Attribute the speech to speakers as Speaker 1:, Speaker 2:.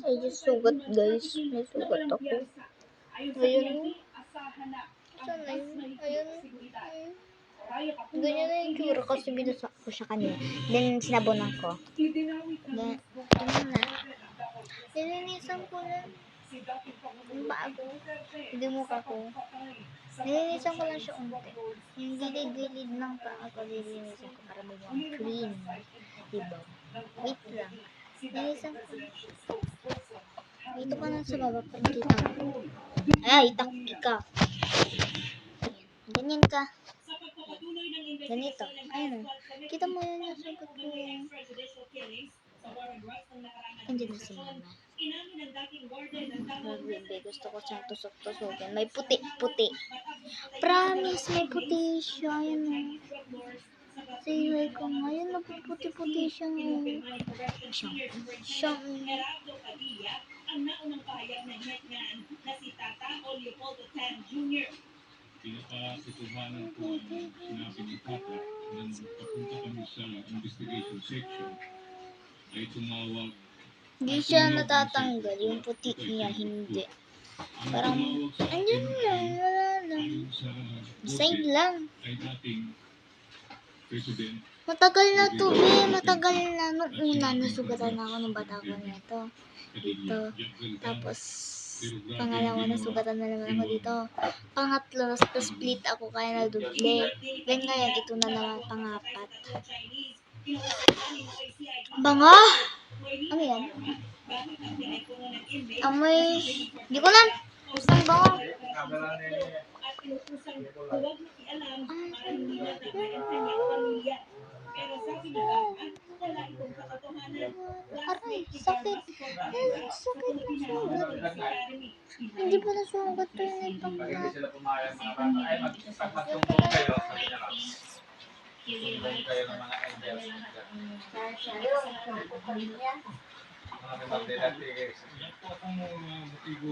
Speaker 1: Ay, yung sugat guys. May sugat ako. Ayun. Saan na yun? Ayun. Ganyan na yung tsura kasi binasak ko siya kanina. Then, sinabunan ko. Then, ganyan na. Nilinisan ko na. Yung bago. Hindi mukha ko. Nilinisan ko lang siya unti. Yung gilid-gilid ng paa ko, nilinisan ko para may mga clean. Diba? Wait lang. Nilinisan ko lang siya. Dito ka lang sa baba, pagkita mo. Ay, takpi ka. Ganyan ka. Ganito. Ayun. Kita mo yun yung sagot ko. Andiyan na si mama. Grabe, gusto ko siyang tusok-tusokin. May puti-puti. Promise, may puti siya. Ayun. Say ko ngayon, napuputi-puti siya. Siya.
Speaker 2: Ang naunang pahayag ng Hetman na si Tata o Leopoldo Tan Jr.
Speaker 3: Pinapakitotohanan ko ang sinabi ni Tata nang papunta kami sa investigation section ay tumawag.
Speaker 1: Hindi siya natatanggal. Yung puti niya, hindi. Parang, andyan lang, wala lang. Side lang.
Speaker 3: Ay dating President.
Speaker 1: Matagal na to, matagal na. Nung una, nasugatan ako ng bata ko nito. Dito. Tapos, pangalawa, nasugatan na naman ako dito. Pangatlo, split ako kaya naduble. Then ngayon, ito na naman pangapat. Bango! Ano yan? Amoy, di ko lang. Ang bango. Aray, sakit. Sakit na sugat. Hindi pa nasugat to yun itong
Speaker 4: Hindi sila pumayag mga bata. Ay, magsumbong kayo. Sabi niya lang. Sumbong kayo ng mga angels. Mga may magdidati.
Speaker 3: Yan po ang motibo